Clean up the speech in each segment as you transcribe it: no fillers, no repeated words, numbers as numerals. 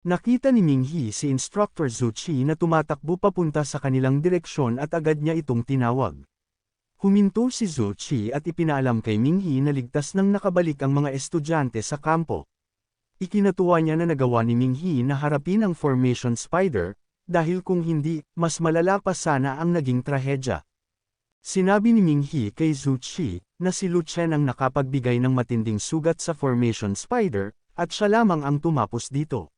Nakita ni Minghi si Instructor Zuchi na tumatakbo papunta sa kanilang direksyon at agad niya itong tinawag. Huminto si Zuchi at ipinaalam kay Minghi na ligtas nang nakabalik ang mga estudyante sa kampo. Ikinatuwa niya na nagawa ni Minghi na harapin ang Formation Spider, dahil kung hindi, mas malala pa sana ang naging trahedya. Sinabi ni Minghi kay Zuchi na si Lu Chen ang nakapagbigay ng matinding sugat sa Formation Spider, at siya lamang ang tumapos dito.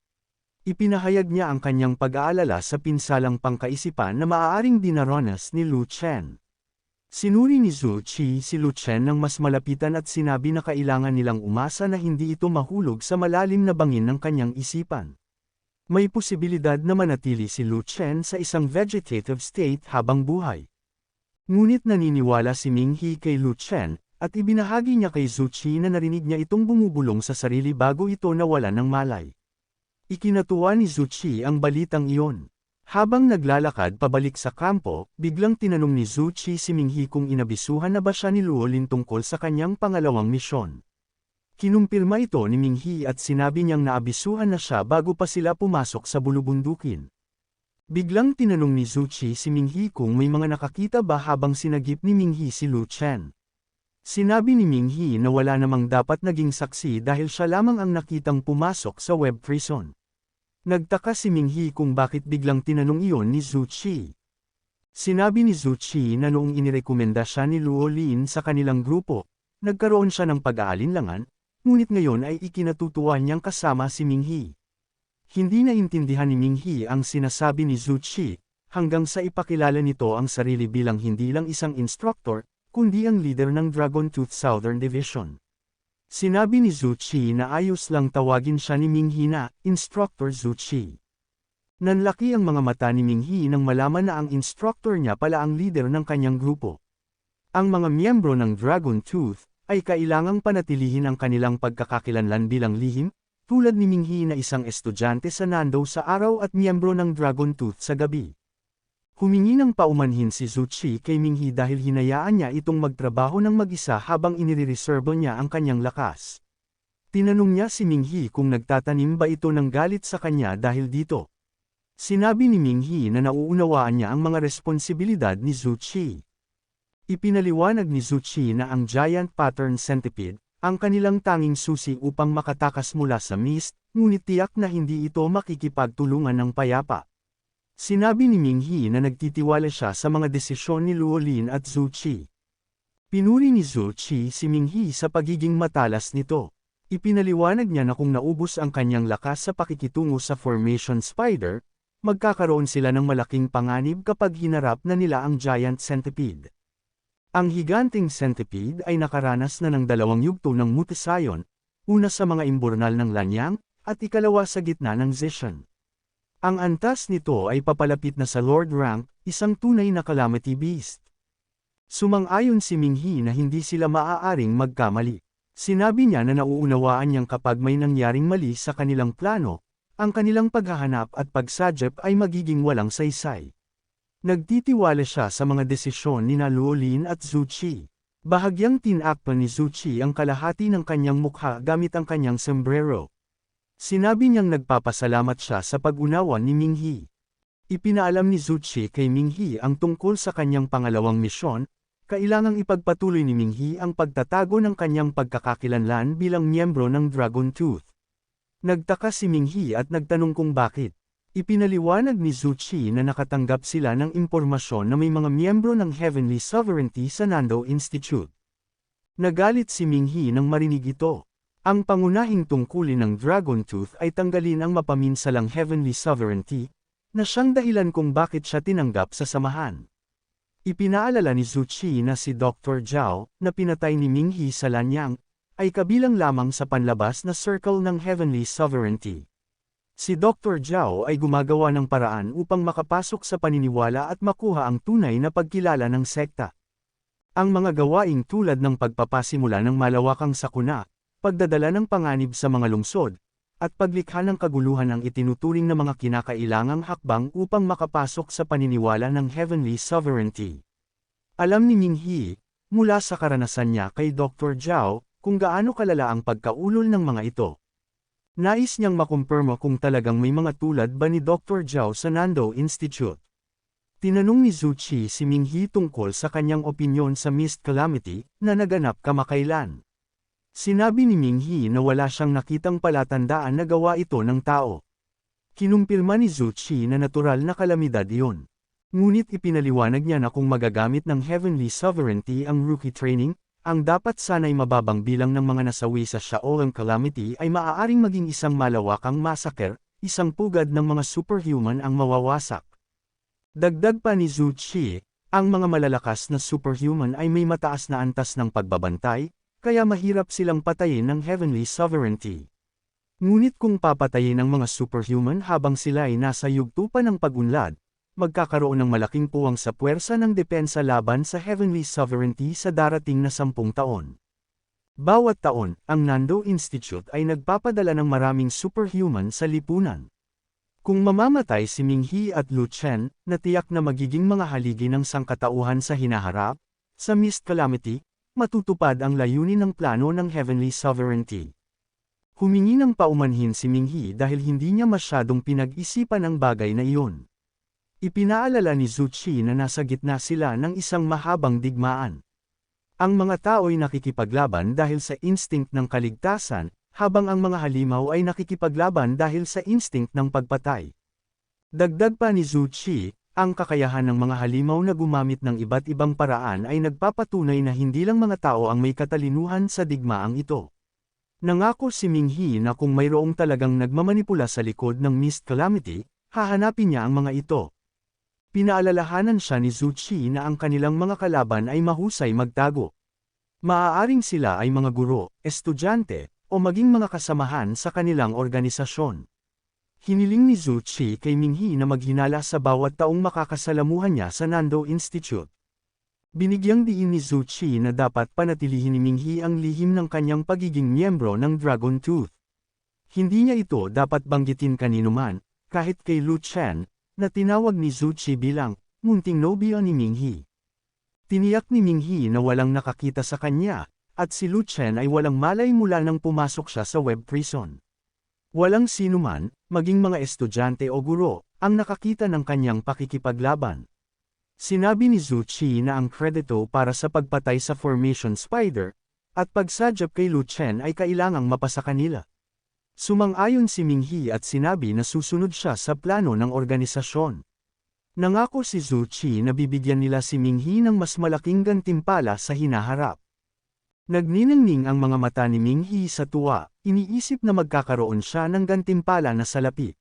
Ipinahayag niya ang kanyang pag-aalala sa pinsalang pangkaisipan na maaaring dinaranas ni Lu Chen. Sinuri ni Zuchi si Lu Chen ng mas malapitan at sinabi na kailangan nilang umasa na hindi ito mahulog sa malalim na bangin ng kanyang isipan. May posibilidad na manatili si Lu Chen sa isang vegetative state habang buhay. Ngunit naniniwala si Minghi kay Lu Chen, at ibinahagi niya kay Zuchi na narinig niya itong bumubulong sa sarili bago ito nawalan ng malay. Ikinatuwa ni Zuchi ang balitang iyon. Habang naglalakad pabalik sa kampo, biglang tinanong ni Zuchi si Minghi kung inabisuhan na ba siya ni Luolin tungkol sa kanyang pangalawang misyon. Kinumpirma ito ni Minghi at sinabi niyang naabisuhan na siya bago pa sila pumasok sa bulubundukin. Biglang tinanong ni Zuchi si Minghi kung may mga nakakita ba habang sinagip ni Minghi si Lu Chen. Sinabi ni Minghi na wala namang dapat naging saksi dahil siya lamang ang nakitang pumasok sa web prison. Nagtaka si Minghi kung bakit biglang tinanong iyon ni Zuchi. Sinabi ni Zuchi na noong inirekomenda siya ni Luolin sa kanilang grupo, nagkaroon siya ng pag-aalinlangan, ngunit ngayon ay ikinatutuwa niyang kasama si Minghi. Hindi naintindihan ni Minghi ang sinasabi ni Zuchi, hanggang sa ipakilala nito ang sarili bilang hindi lang isang instructor, kundi ang leader ng Dragon Tooth Southern Division. Sinabi ni Zuchi na ayos lang tawagin siya ni Minghi na Instructor Zuchi. Nanlaki ang mga mata ni Minghi nang malaman na ang instructor niya pala ang leader ng kanyang grupo. Ang mga miyembro ng Dragon Tooth ay kailangang panatilihin ang kanilang pagkakakilanlan bilang lihim, tulad ni Minghi na isang estudyante sa Nando sa araw at miyembro ng Dragon Tooth sa gabi. Humingi ng paumanhin si Zuchi kay Minghi dahil hinayaan niya itong magtrabaho ng mag-isa habang inireserbo niya ang kanyang lakas. Tinanong niya si Minghi kung nagtatanim ba ito ng galit sa kanya dahil dito. Sinabi ni Minghi na nauunawaan niya ang mga responsibilidad ni Zuchi. Ipinaliwanag ni Zuchi na ang Giant Pattern Centipede, ang kanilang tanging susi upang makatakas mula sa mist, ngunit tiyak na hindi ito makikipagtulungan ng payapa. Sinabi ni Minghi na nagtitiwala siya sa mga desisyon ni Luolin at Zuchi. Pinuri ni Zuchi si Minghi sa pagiging matalas nito. Ipinaliwanag niya na kung naubos ang kanyang lakas sa pakikitungo sa Formation Spider, magkakaroon sila ng malaking panganib kapag hinarap na nila ang Giant Centipede. Ang higanting centipede ay nakaranas na ng dalawang yugto ng mutasayon, una sa mga imburnal ng Lanyang, at ikalawa sa gitna ng Zishan. Ang antas nito ay papalapit na sa Lord Rank, isang tunay na calamity beast. Sumang-ayon si Minghi na hindi sila maaaring magkamali. Sinabi niya na nauunawaan niyang kapag may nangyaring mali sa kanilang plano, ang kanilang paghahanap at pagsadyep ay magiging walang saysay. Nagtitiwala siya sa mga desisyon ni Luolin at Zuchi. Bahagyang tinakpan ni Zuchi ang kalahati ng kanyang mukha gamit ang kanyang sombrero. Sinabi niyang nagpapasalamat siya sa pag-unawa ni Minghi. Ipinaalam ni Zuchi kay Minghi ang tungkol sa kanyang pangalawang misyon, kailangang ipagpatuloy ni Minghi ang pagtatago ng kanyang pagkakakilanlan bilang miyembro ng Dragon Tooth. Nagtaka si Minghi at nagtanong kung bakit. Ipinaliwanag ni Zuchi na nakatanggap sila ng impormasyon na may mga miyembro ng Heavenly Sovereignty sa Nando Institute. Nagalit si Minghi nang marinig ito. Ang pangunahing tungkulin ng Dragon Tooth ay tanggalin ang mapaminsalang Heavenly Sovereignty, na siyang dahilan kung bakit siya tinanggap sa samahan. Ipinaalala ni Zuchi na si Dr. Zhao, na pinatay ni Minghi sa Lanyang, ay kabilang lamang sa panlabas na circle ng Heavenly Sovereignty. Si Dr. Zhao ay gumagawa ng paraan upang makapasok sa paniniwala at makuha ang tunay na pagkilala ng sekta. Ang mga gawaing tulad ng pagpapasimula ng malawakang sakuna, pagdadala ng panganib sa mga lungsod, at paglikha ng kaguluhan ang itinuturing na mga kinakailangang hakbang upang makapasok sa paniniwala ng Heavenly Sovereignty. Alam ni Minghi, mula sa karanasan niya kay Dr. Zhao, kung gaano kalala ang pagkaulol ng mga ito. Nais niyang makumpirma kung talagang may mga tulad ba ni Dr. Zhao sa Nando Institute. Tinanong ni Zuchi si Minghi tungkol sa kanyang opinyon sa Mist Calamity na naganap kamakailan. Sinabi ni Minghi na wala siyang nakitang palatandaan na gawa ito ng tao. Kinumpirma ni Zuchi na natural na kalamidad iyon. Ngunit ipinaliwanag niya na kung magagamit ng Heavenly Sovereignty ang rookie training, ang dapat sana'y mababang bilang ng mga nasawi sa Shaolin Calamity ay maaaring maging isang malawakang massacre, isang pugad ng mga superhuman ang mawawasak. Dagdag pa ni Zuchi, ang mga malalakas na superhuman ay may mataas na antas ng pagbabantay, kaya mahirap silang patayin ng Heavenly Sovereignty. Ngunit kung papatayin ang mga superhuman habang sila ay nasa yugto pa ng pag-unlad, magkakaroon ng malaking puwang sa puwersa ng depensa laban sa Heavenly Sovereignty sa darating na 10 taon. Bawat taon, ang Nando Institute ay nagpapadala ng maraming superhuman sa lipunan. Kung mamamatay si Minghi at Lu Chen, natiyak na magiging mga haligi ng sangkatauhan sa hinaharap, sa Mist Calamity, matutupad ang layunin ng plano ng Heavenly Sovereignty. Humingi ng paumanhin si Minghi dahil hindi niya masyadong pinag-isipan ang bagay na iyon. Ipinaalala ni Zuchi na nasa gitna sila ng isang mahabang digmaan. Ang mga tao'y nakikipaglaban dahil sa instinct ng kaligtasan, habang ang mga halimaw ay nakikipaglaban dahil sa instinct ng pagpatay. Dagdag pa ni Zuchi, ang kakayahan ng mga halimaw na gumamit ng iba't ibang paraan ay nagpapatunay na hindi lang mga tao ang may katalinuhan sa digmaang ito. Nangako si Minghi na kung mayroong talagang nagmamanipula sa likod ng Mist Calamity, hahanapin niya ang mga ito. Pinaalalahanan siya ni Zuchi na ang kanilang mga kalaban ay mahusay magtago. Maaaring sila ay mga guro, estudyante, o maging mga kasamahan sa kanilang organisasyon. Hiniling ni Zuchi kay Minghi na maghinala sa bawat taong makakasalamuhan niya sa Nando Institute. Binigyang diin ni Zuchi na dapat panatilihin ni Minghi ang lihim ng kanyang pagiging miyembro ng Dragon Tooth. Hindi niya ito dapat banggitin kaninuman, kahit kay Lu Chen, na tinawag ni Zuchi bilang munting nobyo ni Minghi. Tiniyak ni Minghi na walang nakakita sa kanya, at si Lu Chen ay walang malay mula nang pumasok siya sa web prison. Walang sinuman, maging mga estudyante o guro, ang nakakita ng kanyang pakikipaglaban. Sinabi ni Zuchi na ang kredito para sa pagpatay sa Formation Spider, at pagsadyap kay Lu Chen ay kailangang mapasa kanila. Sumang-ayon si Minghi at sinabi na susunod siya sa plano ng organisasyon. Nangako si Zuchi na bibigyan nila si Minghi ng mas malaking gantimpala sa hinaharap. Nagniningning ang mga mata ni Minghi sa tuwa, iniisip na magkakaroon siya ng gantimpala na salapi.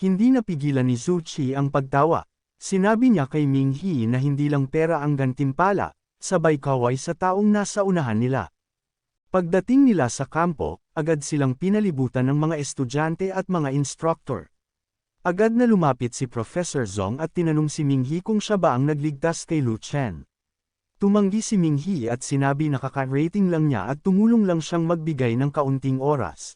Hindi napigilan ni Zuchi ang pagtawa. Sinabi niya kay Minghi na hindi lang pera ang gantimpala, sabay kaway sa taong nasa unahan nila. Pagdating nila sa kampo, agad silang pinalibutan ng mga estudyante at mga instructor. Agad na lumapit si Professor Zong at tinanong si Minghi kung siya ba ang nagligtas kay Lu Chen. Tumanggi si Minghi at sinabi na kaka-rating lang niya at tumulong lang siyang magbigay ng kaunting oras.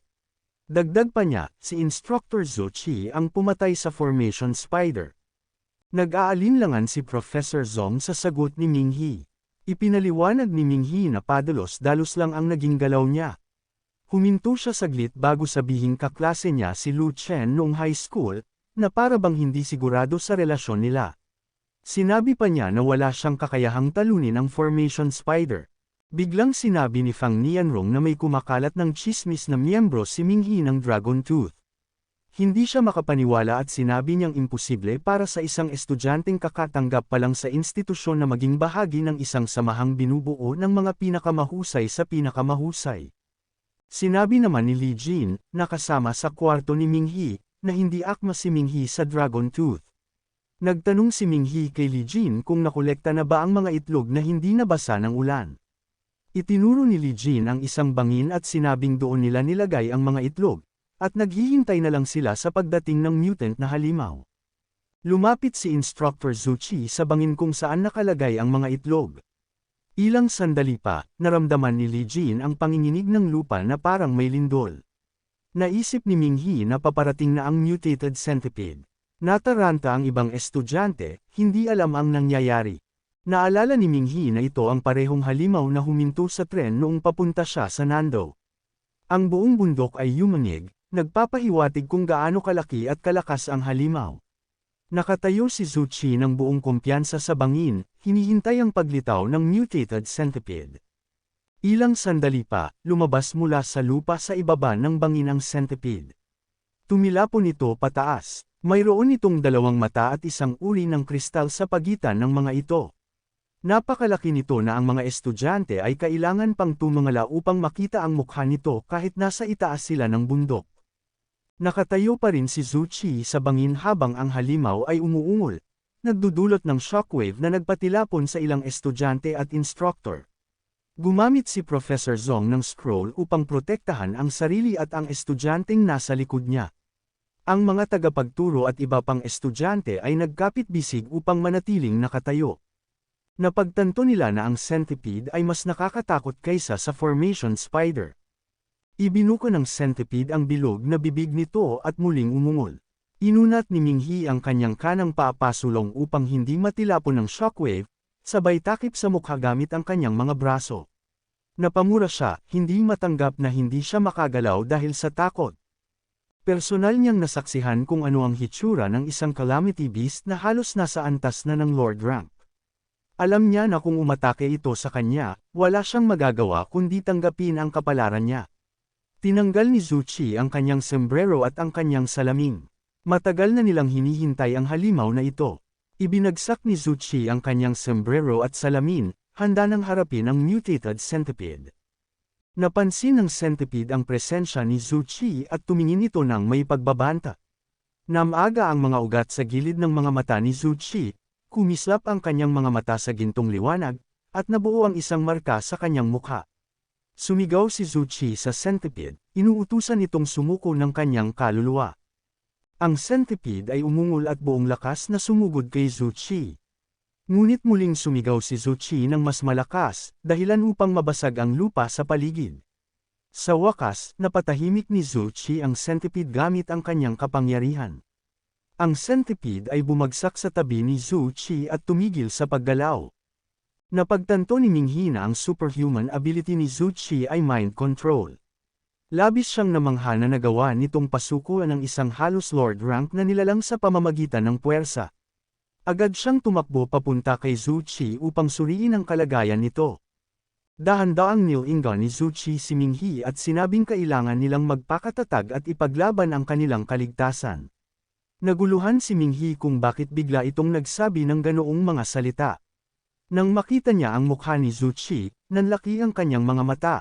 Dagdag pa niya, si Instructor Zuchi ang pumatay sa Formation Spider. Nag-aalinlangan si Professor Zong sa sagot ni Minghi. Ipinaliwanag ni Minghi na padalos-dalos lang ang naging galaw niya. Huminto siya saglit bago sabihing kaklase niya si Lu Chen noong high school, na para bang hindi sigurado sa relasyon nila. Sinabi pa niya na wala siyang kakayahang talunin ang Formation Spider. Biglang sinabi ni Fang Nianrong na may kumakalat ng chismis na miyembro si Minghi ng Dragon Tooth. Hindi siya makapaniwala at sinabi niyang imposible para sa isang estudyanteng kakatanggap pa lang sa institusyon na maging bahagi ng isang samahang binubuo ng mga pinakamahusay sa pinakamahusay. Sinabi naman ni Li Jin, na kasama sa kwarto ni Minghi, na hindi akma si Minghi sa Dragon Tooth. Nagtanong si Minghi kay Li Jin kung nakolekta na ba ang mga itlog na hindi nabasa ng ulan. Itinuro ni Li Jin ang isang bangin at sinabing doon nila nilagay ang mga itlog, at naghihintay na lang sila sa pagdating ng mutant na halimaw. Lumapit si Instructor Zuchi sa bangin kung saan nakalagay ang mga itlog. Ilang sandali pa, naramdaman ni Li Jin ang panginginig ng lupa na parang may lindol. Naisip ni Minghi na paparating na ang mutated centipede. Nataranta ang ibang estudyante, hindi alam ang nangyayari. Naalala ni Minghi na ito ang parehong halimaw na huminto sa tren noong papunta siya sa Nando. Ang buong bundok ay yumanig, nagpapahiwatig kung gaano kalaki at kalakas ang halimaw. Nakatayo si Zuchi ng buong kumpiyansa sa bangin, hinihintay ang paglitaw ng mutated centipede. Ilang sandali pa, lumabas mula sa lupa sa ibaba ng bangin ang centipede. Tumilapon ito pataas. Mayroon itong dalawang mata at isang uri ng kristal sa pagitan ng mga ito. Napakalaki nito na ang mga estudyante ay kailangan pang tumingala upang makita ang mukha nito kahit nasa itaas sila ng bundok. Nakatayo pa rin si Zuchi sa bangin habang ang halimaw ay umuungol, nagdudulot ng shockwave na nagpatilapon sa ilang estudyante at instructor. Gumamit si Professor Zong ng scroll upang protektahan ang sarili at ang estudyanteng nasa likod niya. Ang mga tagapagturo at iba pang estudyante ay nagkapit-bisig upang manatiling nakatayo. Napagtanto nila na ang centipede ay mas nakakatakot kaysa sa formation spider. Ibinuko ng centipede ang bilog na bibig nito at muling umungol. Inunat ni Minghi ang kanyang kanang paapasulong upang hindi matilapon ng shockwave, sabay takip sa mukha gamit ang kanyang mga braso. Napamura siya, hindi matanggap na hindi siya makagalaw dahil sa takot. Personal niyang nasaksihan kung ano ang hitsura ng isang calamity beast na halos nasa antas na ng Lord rank. Alam niya na kung umatake ito sa kanya, wala siyang magagawa kundi tanggapin ang kapalaran niya. Tinanggal ni Zuchi ang kanyang sombrero at ang kanyang salamin. Matagal na nilang hinihintay ang halimaw na ito. Ibinagsak ni Zuchi ang kanyang sombrero at salamin, handa nang harapin ang mutated centipede. Napansin ng centipede ang presensya ni Zuchi at tumingin ito ng may pagbabanta. Namaga ang mga ugat sa gilid ng mga mata ni Zuchi, kumislap ang kanyang mga mata sa gintong liwanag, at nabuo ang isang marka sa kanyang mukha. Sumigaw si Zuchi sa centipede, inuutusan itong sumuko ng kanyang kaluluwa. Ang centipede ay umungol at buong lakas na sumugod kay Zuchi. Ngunit muling sumigaw si Zuchi ng mas malakas, dahilan upang mabasag ang lupa sa paligid. Sa wakas, napatahimik ni Zuchi ang centipede gamit ang kanyang kapangyarihan. Ang centipede ay bumagsak sa tabi ni Zuchi at tumigil sa paggalaw. Napagtanto ni Minghi na ang superhuman ability ni Zuchi ay mind control. Labis siyang namangha na nagawa nitong pasukuan ng isang halos Lord rank na nilalang sa pamamagitan ng puwersa. Agad siyang tumakbo papunta kay Zuchi upang suriin ang kalagayan nito. Dahan-daang nilinga ni Zuchi si Minghi at sinabing kailangan nilang magpakatatag at ipaglaban ang kanilang kaligtasan. Naguluhan si Minghi kung bakit bigla itong nagsabi ng ganoong mga salita. Nang makita niya ang mukha ni Zuchi, nanlaki ang kanyang mga mata.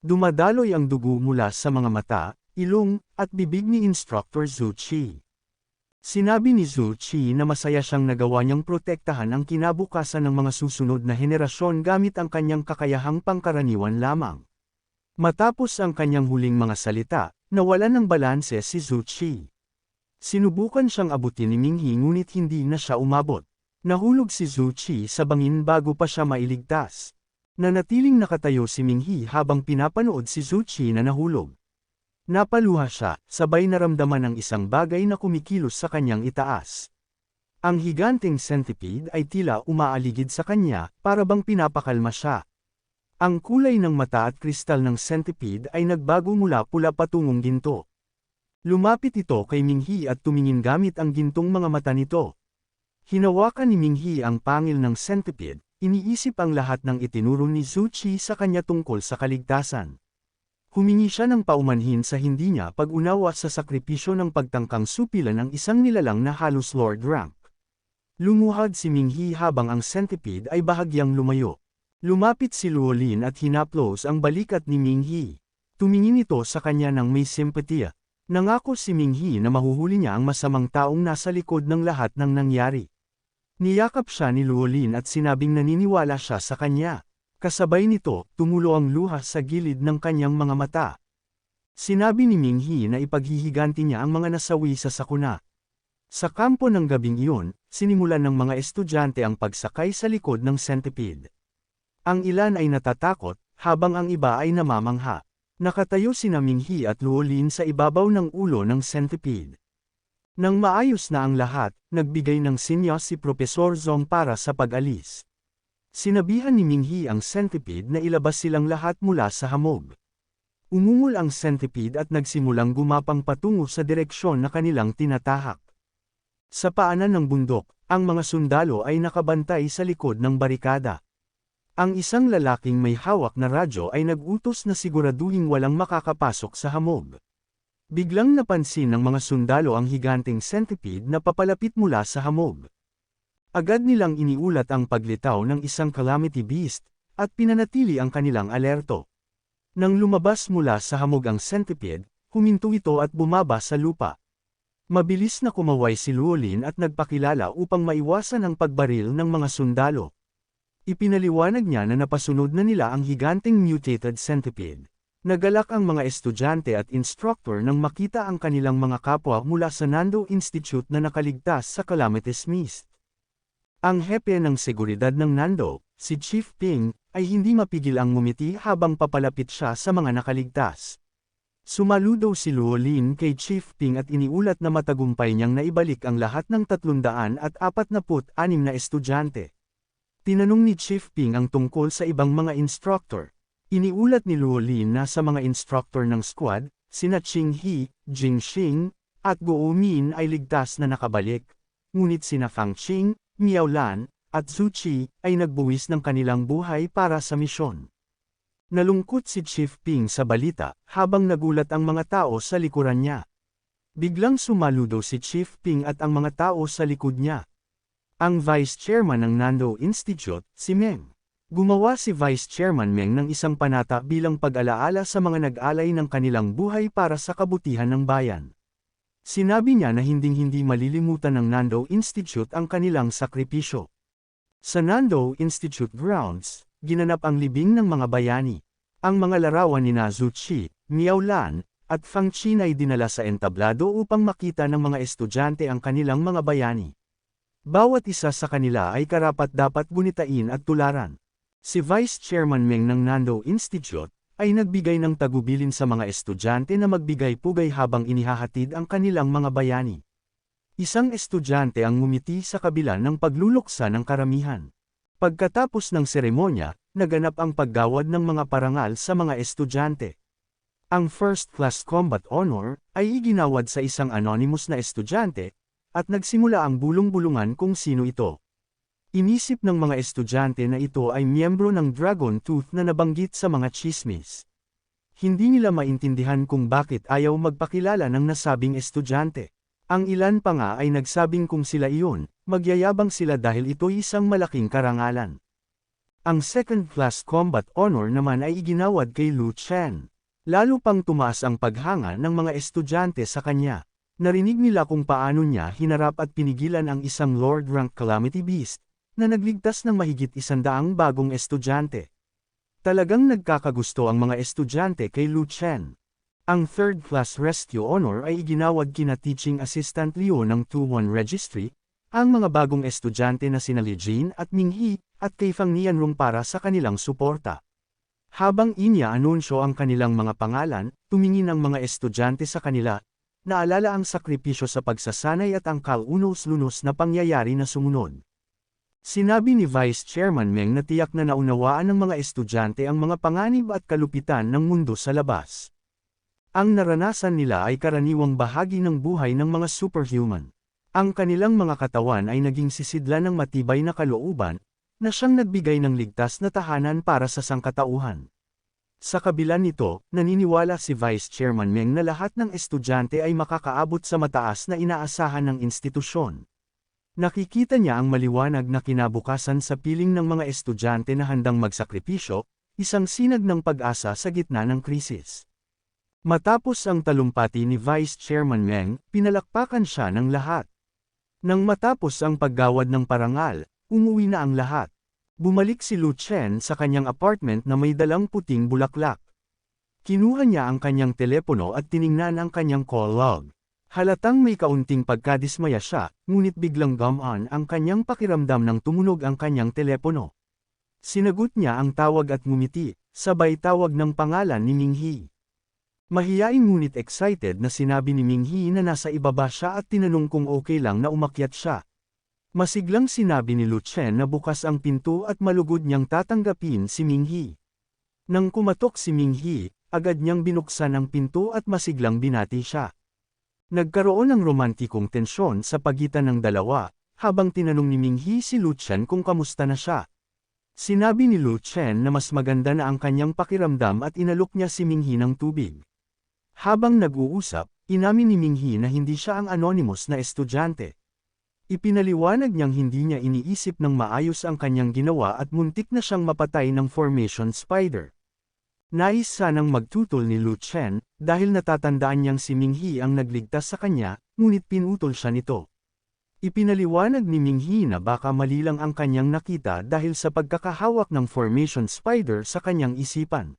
Dumadaloy ang dugo mula sa mga mata, ilong, at bibig ni Instructor Zuchi. Sinabi ni Zuchi na masaya siyang nagawa niyang protektahan ang kinabukasan ng mga susunod na henerasyon gamit ang kanyang kakayahang pangkaraniwan lamang. Matapos ang kanyang huling mga salita, nawalan ng balanse si Zuchi. Sinubukan siyang abutin ni Minghi ngunit hindi na siya umabot. Nahulog si Zuchi sa bangin bago pa siya mailigtas. Nanatiling nakatayo si Minghi habang pinapanood si Zuchi na nahulog. Napaluha siya, sabay naramdaman ng isang bagay na kumikilos sa kanyang itaas. Ang higanteng centipede ay tila umaaligid sa kanya, para bang pinapakalma siya. Ang kulay ng mata at kristal ng centipede ay nagbago mula pula patungong ginto. Lumapit ito kay Minghi at tumingin gamit ang gintong mga mata nito. Hinawakan ni Minghi ang pangil ng centipede, iniisip ang lahat ng itinuro ni Zuchi sa kanya tungkol sa kaligtasan. Humingi siya ng paumanhin sa hindi niya pag-unawa sa sakripisyo ng pagtangkang supilan ng isang nilalang na halos Lord rank. Lumuhad si Minghi habang ang centipede ay bahagyang lumayo. Lumapit si Luolin at hinaplos ang balikat ni Minghi. Tumingin ito sa kanya ng may simpatiya. Nangako si Minghi na mahuhuli niya ang masamang taong nasa likod ng lahat ng nangyari. Niyakap siya ni Luolin at sinabing naniniwala siya sa kanya. Kasabay nito, tumulo ang luha sa gilid ng kanyang mga mata. Sinabi ni Minghi na ipaghihiganti niya ang mga nasawi sa sakuna. Sa kampo ng gabing iyon, sinimulan ng mga estudyante ang pagsakay sa likod ng centipede. Ang ilan ay natatakot, habang ang iba ay namamangha. Nakatayo sina Minghi at Luolin sa ibabaw ng ulo ng centipede. Nang maayos na ang lahat, nagbigay ng sinyas si Professor Zong para sa pag-alis. Sinabihan ni Minghi ang centipede na ilabas silang lahat mula sa hamog. Umungol ang centipede at nagsimulang gumapang patungo sa direksyon na kanilang tinatahak. Sa paanan ng bundok, ang mga sundalo ay nakabantay sa likod ng barikada. Ang isang lalaking may hawak na radyo ay nag-utos na siguraduhing walang makakapasok sa hamog. Biglang napansin ng mga sundalo ang higanteng centipede na papalapit mula sa hamog. Agad nilang iniulat ang paglitaw ng isang calamity beast, at pinanatili ang kanilang alerto. Nang lumabas mula sa hamog ang centipede, huminto ito at bumaba sa lupa. Mabilis na kumaway si Llewellyn at nagpakilala upang maiwasan ang pagbaril ng mga sundalo. Ipinaliwanag niya na napasunod na nila ang higanteng mutated centipede. Nagalak ang mga estudyante at instructor nang makita ang kanilang mga kapwa mula sa Nando Institute na nakaligtas sa calamitous mist. Ang hepe ng seguridad ng Nando, si Chief Ping, ay hindi mapigil ang ngumiti habang papalapit siya sa mga nakaligtas. Sumaludo si Llewellyn kay Chief Ping at iniulat na matagumpay niyang naibalik ang lahat ng 346 na estudyante. Tinanong ni Chief Ping ang tungkol sa ibang mga instructor. Iniulat ni Llewellyn na sa mga instructor ng squad, sina Ching He, Jing Xing, at Guo Min ay ligtas na nakabalik, ngunit sina Fang Qing, Miao Lan, at Zhu Qi ay nagbuwis ng kanilang buhay para sa misyon. Nalungkot si Chief Ping sa balita, habang nagulat ang mga tao sa likuran niya. Biglang sumaludo si Chief Ping at ang mga tao sa likod niya. Ang Vice Chairman ng Nando Institute, si Meng. Gumawa si Vice Chairman Meng ng isang panata bilang pag-alaala sa mga nag-alay ng kanilang buhay para sa kabutihan ng bayan. Sinabi niya na hinding-hindi malilimutan ng Nando Institute ang kanilang sakripisyo. Sa Nando Institute grounds, ginanap ang libing ng mga bayani. Ang mga larawan ni Zhu Qi, Miao Lan, at Fang Qin ay dinala sa entablado upang makita ng mga estudyante ang kanilang mga bayani. Bawat isa sa kanila ay karapat-dapat gunitain at tularan. Si Vice Chairman Meng ng Nando Institute ay nagbigay ng tagubilin sa mga estudyante na magbigay-pugay habang inihahatid ang kanilang mga bayani. Isang estudyante ang ngumiti sa kabila ng pagluluksa ng karamihan. Pagkatapos ng seremonya, naganap ang paggawad ng mga parangal sa mga estudyante. Ang First Class Combat Honor ay iginawad sa isang anonymous na estudyante, at nagsimula ang bulong-bulungan kung sino ito. Inisip ng mga estudyante na ito ay miyembro ng Dragon Tooth na nabanggit sa mga chismis. Hindi nila maintindihan kung bakit ayaw magpakilala ng nasabing estudyante. Ang ilan pa nga ay nagsabing kung sila iyon, magyayabang sila dahil ito'y isang malaking karangalan. Ang Second Class Combat Honor naman ay iginawad kay Lu Chen. Lalo pang tumaas ang paghanga ng mga estudyante sa kanya. Narinig nila kung paano niya hinarap at pinigilan ang isang Lord Rank Calamity Beast, na nagligtas ng mahigit 100 bagong estudyante. Talagang nagkakagusto ang mga estudyante kay Lu Chen. Ang Third Class Rescue Honor ay iginawad kina Teaching Assistant Liu ng 2-1 Registry, ang mga bagong estudyante na sina Li Jin at Ming He, at kay Fang Nianrong para sa kanilang suporta. Habang inya-anunsyo ang kanilang mga pangalan, tumingin ang mga estudyante sa kanila, naalala ang sakripisyo sa pagsasanay at ang kalunos-lunos na pangyayari na sumunod. Sinabi ni Vice Chairman Meng na tiyak na naunawaan ng mga estudyante ang mga panganib at kalupitan ng mundo sa labas. Ang naranasan nila ay karaniwang bahagi ng buhay ng mga superhuman. Ang kanilang mga katawan ay naging sisidlan ng matibay na kalooban, na siyang nagbigay ng ligtas na tahanan para sa sangkatauhan. Sa kabila nito, naniniwala si Vice Chairman Meng na lahat ng estudyante ay makakaabot sa mataas na inaasahan ng institusyon. Nakikita niya ang maliwanag na kinabukasan sa piling ng mga estudyante na handang magsakripisyo, isang sinag ng pag-asa sa gitna ng krisis. Matapos ang talumpati ni Vice Chairman Meng, pinalakpakan siya ng lahat. Nang matapos ang paggawad ng parangal, umuwi na ang lahat. Bumalik si Lu Chen sa kanyang apartment na may dalang puting bulaklak. Kinuha niya ang kanyang telepono at tiningnan ang kanyang call log. Halatang may kaunting pagkadismaya siya, ngunit biglang gumaan ang kanyang pakiramdam nang tumunog ang kanyang telepono. Sinagot niya ang tawag at ngumiti, sabay tawag ng pangalan ni Ming He. Mahiyain ngunit excited na sinabi ni Ming He na nasa ibaba siya at tinanong kung okay lang na umakyat siya. Masiglang sinabi ni Lu Chen na bukas ang pinto at malugod niyang tatanggapin si Ming He. Nang kumatok si Ming He, agad niyang binuksan ang pinto at masiglang binati siya. Nagkaroon ng romantikong tensyon sa pagitan ng dalawa, habang tinanong ni Minghi si Lu Chen kung kamusta na siya. Sinabi ni Lu Chen na mas maganda na ang kanyang pakiramdam at inalok niya si Minghi ng tubig. Habang nag-uusap, inamin ni Minghi na hindi siya ang anonymous na estudyante. Ipinaliwanag niyang hindi niya iniisip ng maayos ang kanyang ginawa at muntik na siyang mapatay ng formation spider. Nais sanang magtutol ni Lu Chen, dahil natatandaan niyang si Minghi ang nagligtas sa kanya, ngunit pinutol siya nito. Ipinaliwanag ni Minghi na baka mali lang ang kanyang nakita dahil sa pagkakahawak ng formation spider sa kanyang isipan.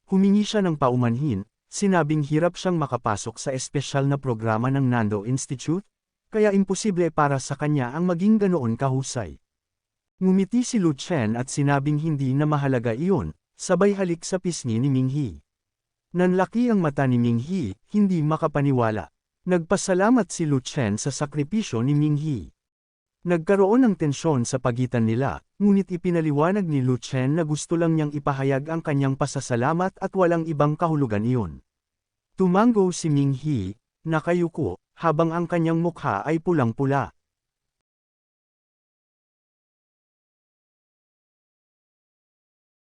Humingi siya ng paumanhin, sinabing hirap siyang makapasok sa espesyal na programa ng Nando Institute, kaya imposible para sa kanya ang maging ganoon kahusay. Ngumiti si Lu Chen at sinabing hindi na mahalaga iyon, sabay halik sa pisngi ni Minghi. Nanlaki ang mata ni Minghi, hindi makapaniwala. Nagpasalamat si Lu Chen sa sakripisyo ni Minghi. Nagkaroon ng tensyon sa pagitan nila, ngunit ipinaliwanag ni Lu Chen na gusto lang niyang ipahayag ang kanyang pasasalamat at walang ibang kahulugan iyon. Tumango si Minghi, nakayuko, habang ang kanyang mukha ay pulang-pula.